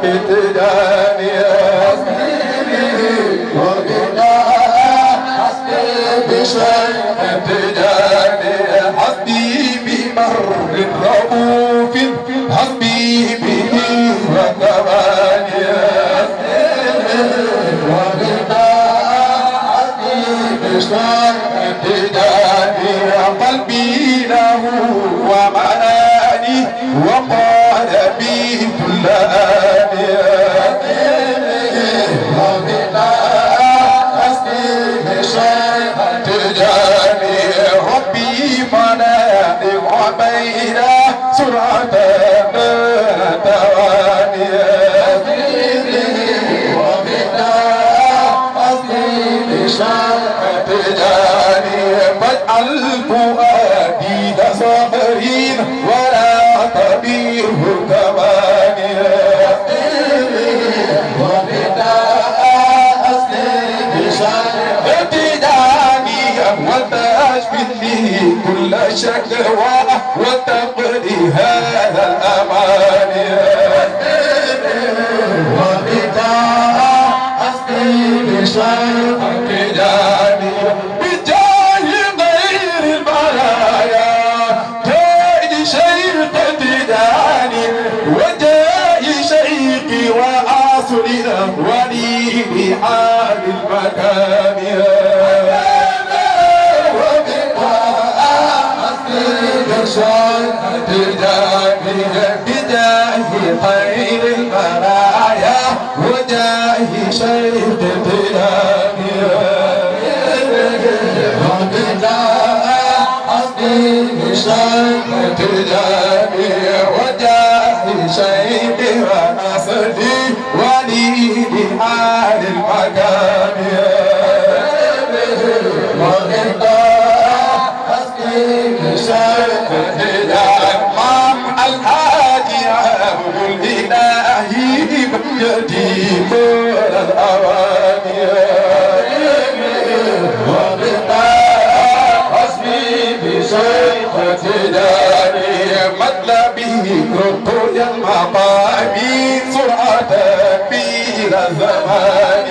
ابتداني حسبي بمر رؤوف حسبي به وكماني ابتداني قلبي له ومناني وقال بي كل بين سرعة تواني وبنا أصلي بشرط جاني فاجعل فؤادي صغير ولا تبيه كماني وبنا أصلي بشرط جاني وتشفي لي كل شكوى وتقضي هذا الأمان وبداء أصلي بشرط جاني بجاه غير البرايا جاي شيخ تداني وجاي شيخي وأصلي ولي بحال المكان بداه خير البرايا وجاه شيخ تداني وبداه حسبي بشيخ تداني وجاه شيخ ونصري ولي بحال المكان وبداه حسبي بشيخ الهادي عبد الإلهي بيدي كل الأواني وبقاء حسبي بشيخ تداني مطلبي رقي المقام سرعة بلا زمان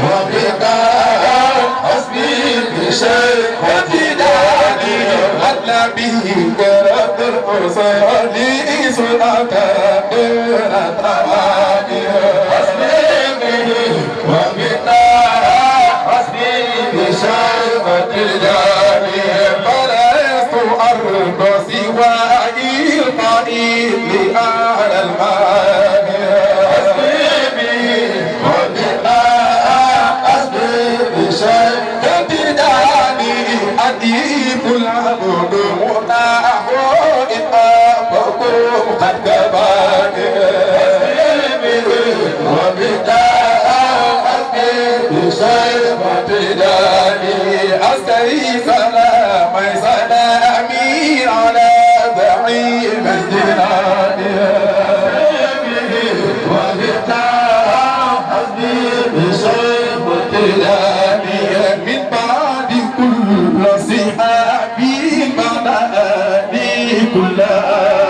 وبقاء حسبي بشيخ تداني مطلبي صلي صلاة دون تواني حسبي ومنا حسبي بشيخ تداني فلست أرض سواي القائل لأهل المعاني حسبي ومنا حسبي بشيخ تداني أديب العبد متاح قد كفاني وبداء حسبي بشيخ تداني أسكي سلام سلامي على زعيم الجنان وبداء حسبي بشيخ تداني من بعد كل صحابي مداني كلها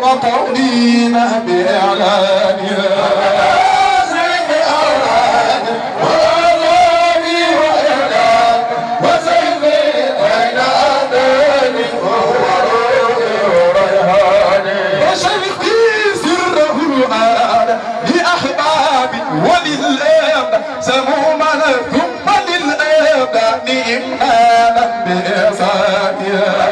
وقولينا بإعلانها سيف أولاد وأولادي وإعلان وسيف بين أذاني وهو ريحاني وشيخي سره آل لأحبابي وللأب سموما ثم للأب إمانا بإحسانها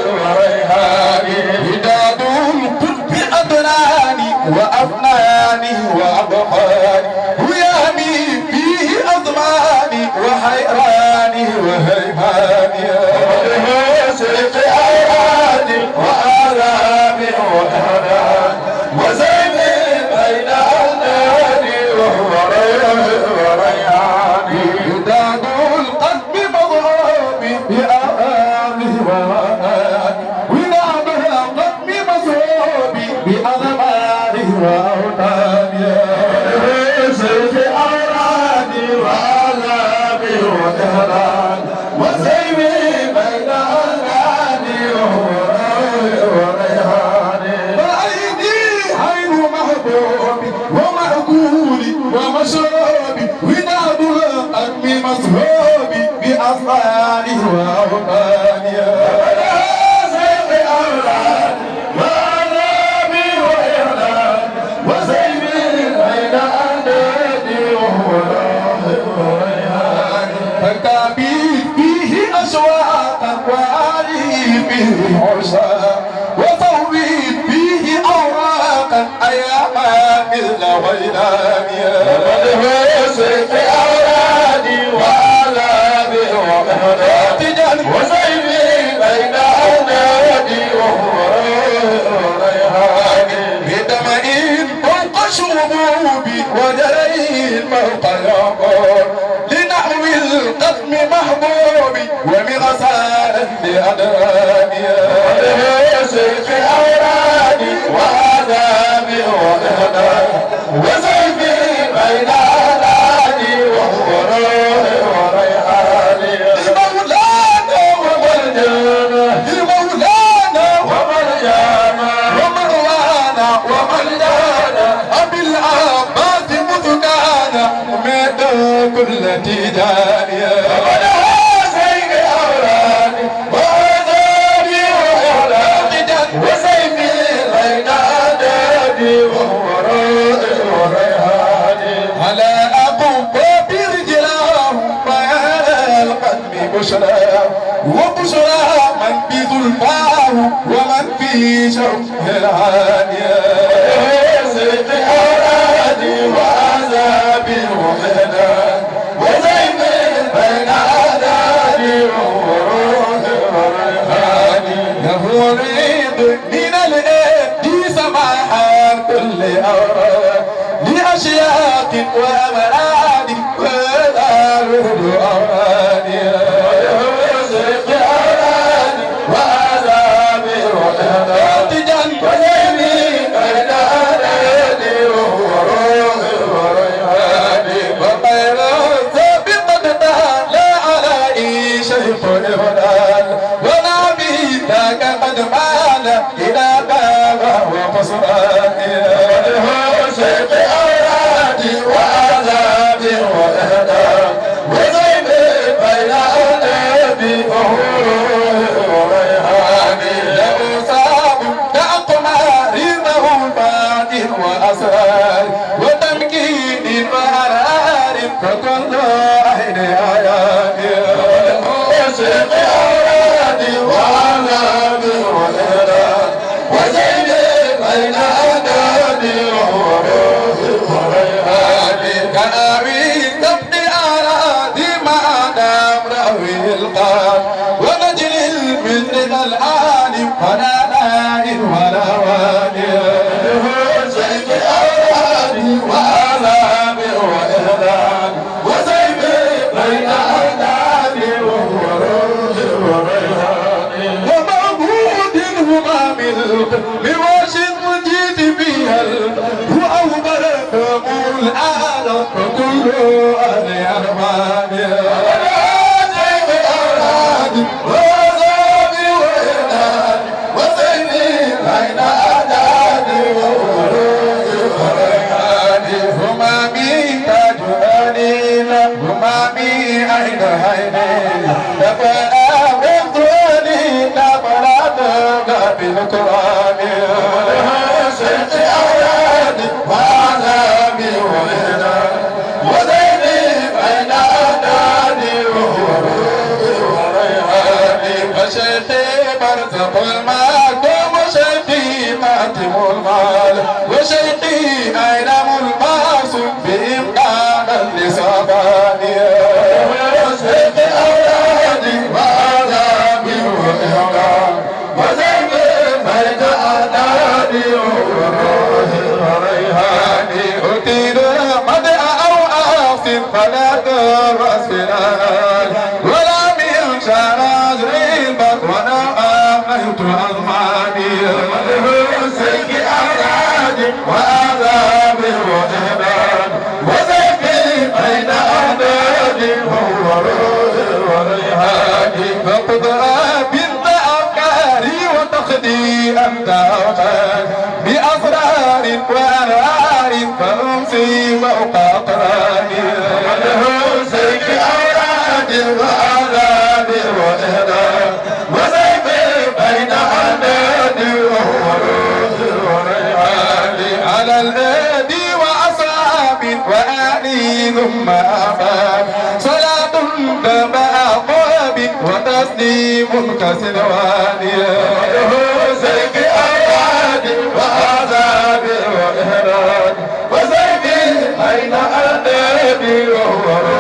وريحاني هداد القطب أدناني وأفناني وأبقاني ويامي فيه أضماني وحيراني وهيماني سيف أيادي وآلامي وأهلاني وزيني بين أولادي وهو ريحاني هداد القلب مضروبي بآلامه وأهلاني ونعم القلب مصروبي بأضمانه وأولادي سيف أيادي وآلامي وأهلاني وزيني بين أولادي وهو ريحاني وأيدي عين محبوبي ومأكولي ومشربي وداد القلب مصحوبي بأصلاني وأوطاني سيف أولادي وألامي وإعلاني وزيني بين أولادي وهو ريحاني فكابي فيه أشواقا وعلي به عشاقا وطوي فيه أوراقا أياما مثل غيلاني سيف أولادي وآلامي وأهلاني وزيني بين أولادي وهو ريحاني بدمعين فوق شربوبي ودرين فوق يعقوب لنحو القسم محبوبي ومغسالة لأدراني سيف أولادي وآلامي وأهلاني وزيفي بين أولادي وهو ريحاني لمولانا ومرجانا لمولانا ومرجانا ومروانا ومرجانا أبي العباس مذكانا مد كل تدانيا سيف أولادي وآلامي وأهلاني وسيفي بين أولادي وهو ريحاني على أبواب رجلاه بيان القلب بشرى وبشرى من بظلفاه ومن في شوقه العانية سيف أولادي وعذابي ومهناني وزيني بين أولادي وهو ريحاني يفريد من الإبد سماحا كل أوراد لأشياق وأمراض ولا ورد أورادي سيف أولادي وعذابي وإهدادي وزيني بين أولادي وهو ريحاني وخير سابقة لا علي شيخ الهدى ونعمي ذاك قد مال إلى باب وقصراني سيف أولادي وعذابي وإهدادي وزيني بين أولادي وهو ريحاني له صاب كأقمار له فاتح وأسرار وتمكين وأرار فكل عين آياتي سيف أولادي وعذابي وإهدادي وزيني بين أولادي وهو ريحاني كأبي تبقي أراضي ما دام رأوي القلب ونجري المثل العالم فلا نائم ولا واني سيف أولادي وآلامي وإهدادي وزيني بين أولادي وهو ريحاني ومعبود هما ملك لواشق جيت فيها وأوبر الآن فكل أهل أرماني سيف أولادي وعذابي وإهدادي وزيني بين أولادي وهو ريحاني همامي تاج أنينا همامي عين عيني دفاء وفضلي نبرة بالقرآن سيف أولادي وعذابي وإهدادي وزيني بين أولادي وهو ريحاني فشيخ فلا تبصران ولا من شرازر البر ولا آمنت أضماني سيك أولاد وآذاب وإهداد وزيف بين أعداد وهو وريحاني فقضى بنت أفكاري وتقضي أنت أوتاد بأسرار وأنوار فأمسي فوق أقراني وله سيك أولاد وآذاب وإهداد وزيف بين أعداد وهو وريحاني على الهادي وأصحاب وآلي ثم أحباب صلاة تبع قواب وتسليم كسلواني وله سيك أولاد وآذاب وإهداد وزيف بين أعداد وهو